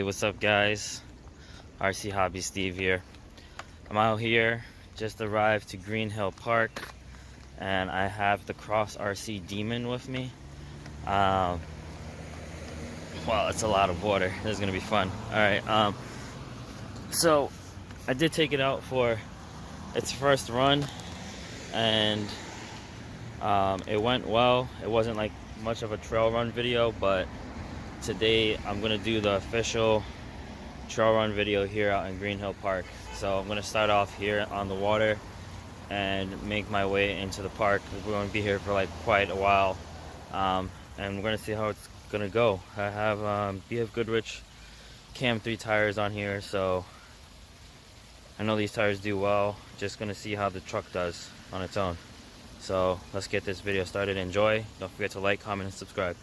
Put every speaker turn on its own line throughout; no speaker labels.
what's up guys? RC Hobby Steve here. I'm out here, just arrived to Greenhill Park, and I have the Cross RC Demon with me. Wow, it's a lot of water. This is gonna be fun. Alright, so I did take it out for its first run, and it went well. It wasn't like much of a trail run video, but today I'm gonna do the official trail run video here out in Greenhill Park. So I'm gonna start off here on the water and make my way into the park. We're gonna be here for like quite a while, and we're gonna see how it's gonna go. I have BF Goodrich Cam 3 tires on here, so I know these tires do well. Just gonna see how the truck does on its own. So let's get this video started. Enjoy. Don't forget to like, comment, and subscribe.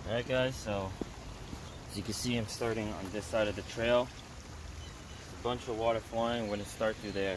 Alright guys, so as you can see, I'm starting on this side of the trail. There's a bunch of water flowing. We're going to start through there.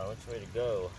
Which way to go?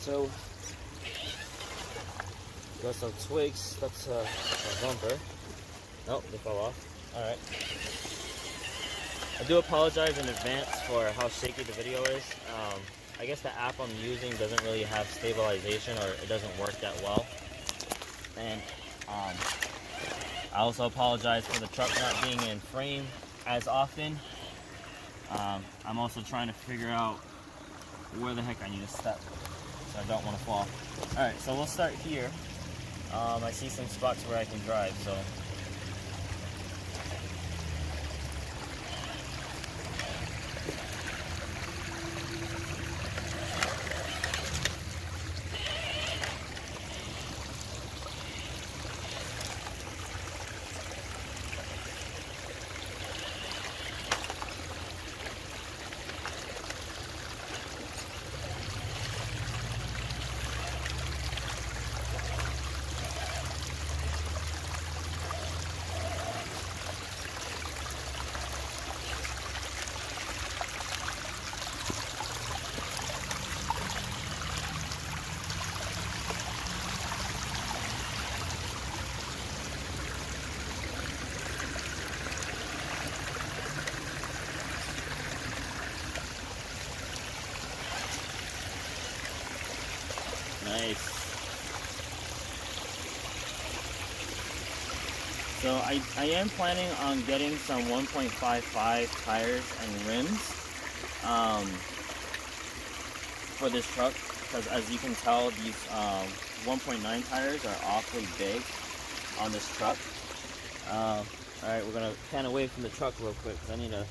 So got some twigs. That's a bumper. Nope, they fell off. Alright. I do apologize in advance for how shaky the video is. I guess the app I'm using doesn't really have stabilization, or it doesn't work that well. And I also apologize for the truck not being in frame as often. I'm also trying to figure out where the heck I need to step so I don't want to fall. Alright, so we'll start here. I see some spots where I can drive, so nice. So I am planning on getting some 1.55 tires and rims for this truck, because as you can tell, these 1.9 tires are awfully big on this truck. Alright, we're gonna kind of away from the truck real quick because I need to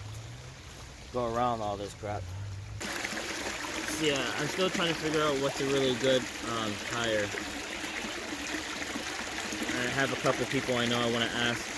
go around all this crap. So yeah, I'm still trying to figure out what's a really good tire. I have a couple people I know I want to ask.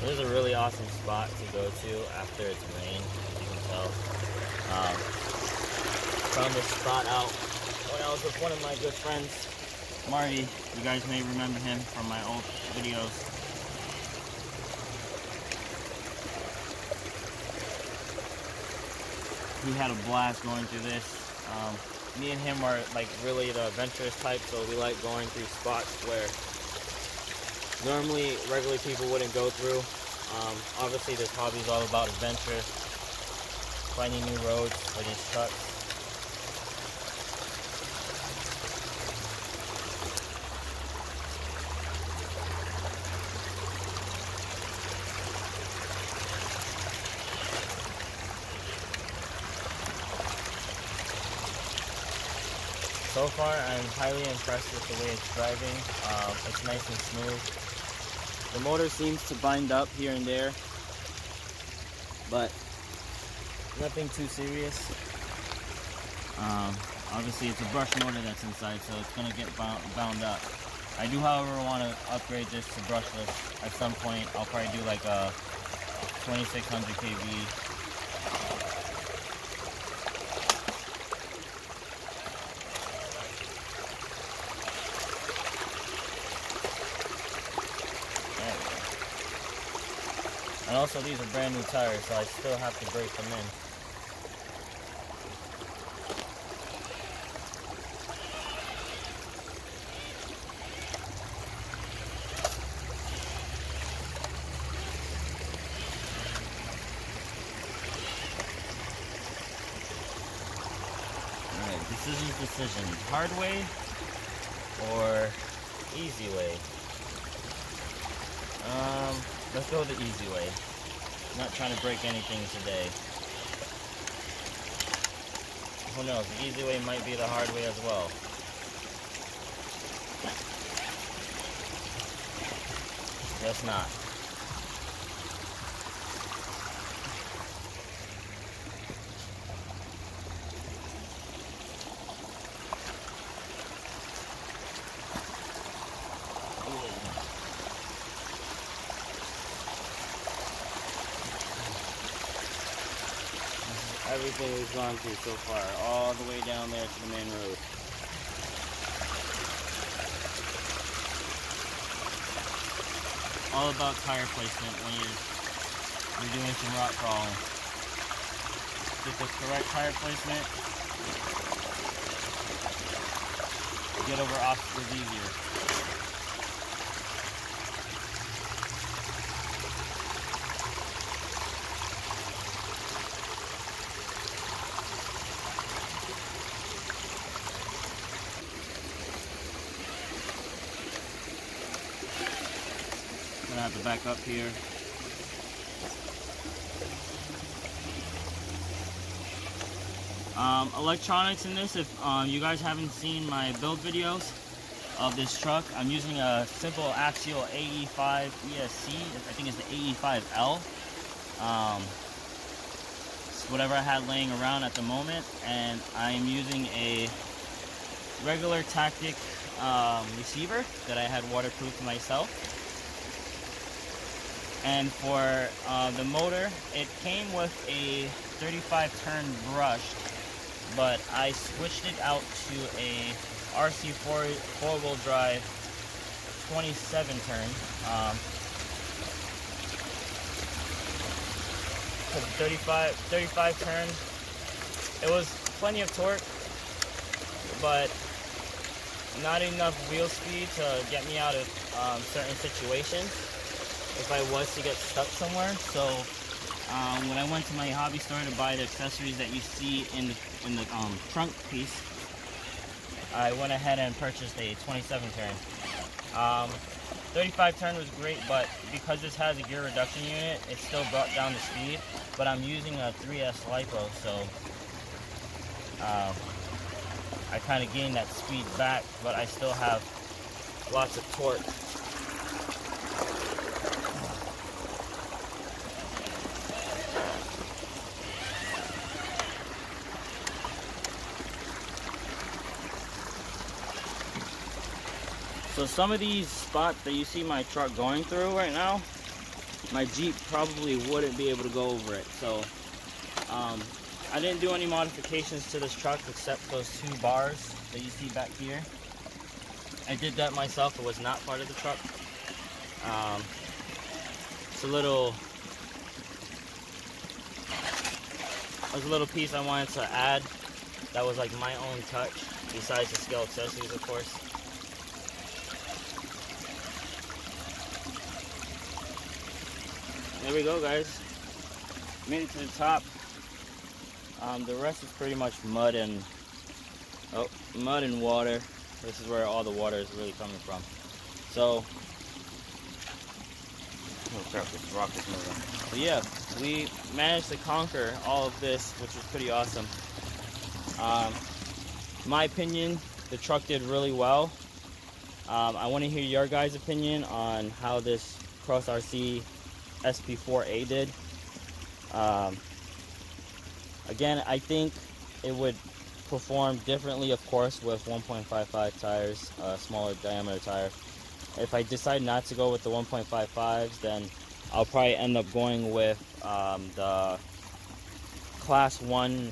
This is a really awesome spot to go to after it's rained, as you can tell. Found this spot out when I was with one of my good friends, Marty. You guys may remember him from my old videos. He had a blast going through this. Me and him are like really the adventurous type, so we like going through spots where normally regular people wouldn't go through. Obviously this hobby is all about adventure, finding new roads for these trucks. So far I'm highly impressed with the way it's driving. It's nice and smooth. The motor seems to bind up here and there, but nothing too serious. Obviously it's a brush motor that's inside, so it's going to get bound up. I do, however, want to upgrade this to brushless at some point. I'll probably do like a 2600 kV. And also these are brand new tires, so I still have to break them in. decision. Hard way or easy way? Let's go the easy way. I'm not trying to break anything today. Who knows? The easy way might be the hard way as well. Guess not. Everything we've gone through so far, all the way down there to the main road. All about tire placement when you're doing some rock crawling. Get the correct tire placement. Get over obstacles easier. I'm gonna have to back up here. Electronics in this, if you guys haven't seen my build videos of this truck, I'm using a simple axial AE5 ESC. I think it's the AE5L. It's whatever I had laying around at the moment, and I am using a regular Tactic receiver that I had waterproofed myself. And for the motor, it came with a 35 turn brush, but I switched it out to a RC4 four-wheel drive 27 turn. 35 turn. It was plenty of torque, but not enough wheel speed to get me out of certain situations if I was to get stuck somewhere. So when I went to my hobby store to buy the accessories that you see in the trunk piece, I went ahead and purchased a 27 turn. 35 turn was great, but because this has a gear reduction unit, it still brought down the speed. But I'm using a 3S LiPo, so I kind of gained that speed back, but I still have lots of torque. So some of these spots that you see my truck going through right now, my Jeep probably wouldn't be able to go over it. So I didn't do any modifications to this truck except those two bars that you see back here. I did that myself. It was not part of the truck. It's a little piece I wanted to add that was like my own touch, besides the scale accessories, of course. There we go, guys. Made it to the top. The rest is pretty much mud and water. This is where all the water is really coming from. So, oh crap, this rock is moving. But yeah, we managed to conquer all of this, which was pretty awesome. In my opinion, the truck did really well. I want to hear your guys' opinion on how this Cross RC SP4A did. Again, I think it would perform differently, of course, with 1.55 tires, a smaller diameter tire. If I decide not to go with the 1.55s, then I'll probably end up going with the Class 1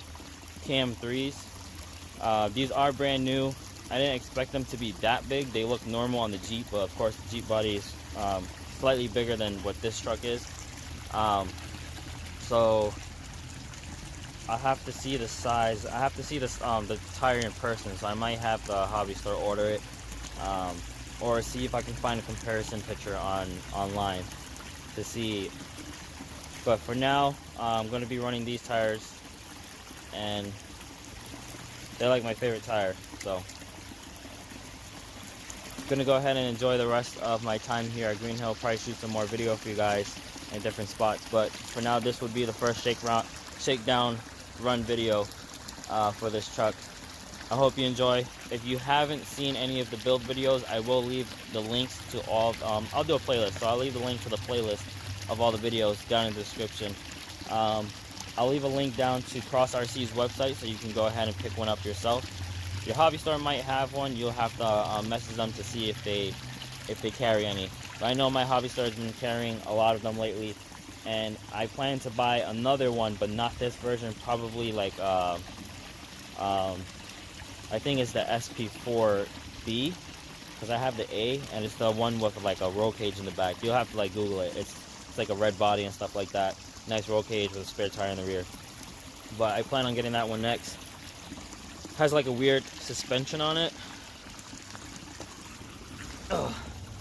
KM3s. These are brand new. I didn't expect them to be that big. They look normal on the Jeep, but of course the Jeep body is slightly bigger than what this truck is. So I have to see the size. I have to see this the tire in person. So I might have the hobby store order it, or see if I can find a comparison picture online to see. But for now, I'm going to be running these tires, and they're like my favorite tire. So gonna go ahead and enjoy the rest of my time here at Greenhill. Probably shoot some more video for you guys in different spots, but for now this would be the first shakedown run video for this truck. I hope you enjoy. If you haven't seen any of the build videos, I will leave the links to all I'll do a playlist, so I'll leave the link to the playlist of all the videos down in the description. I'll leave a link down to Cross RC's website so you can go ahead and pick one up yourself. Your hobby store might have one. You'll have to message them to see if they carry any. But I know my hobby store has been carrying a lot of them lately, and I plan to buy another one, but not this version. Probably like I think it's the SP4B, because I have the A, and it's the one with like a roll cage in the back. You'll have to like Google it. It's like a red body and stuff like that. Nice roll cage with a spare tire in the rear. But I plan on getting that one next. Has like a weird suspension on it. Ugh.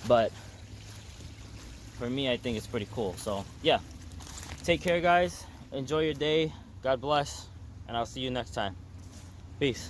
But for me, I think it's pretty cool. So yeah, take care guys, enjoy your day, God bless, and I'll see you next time. Peace.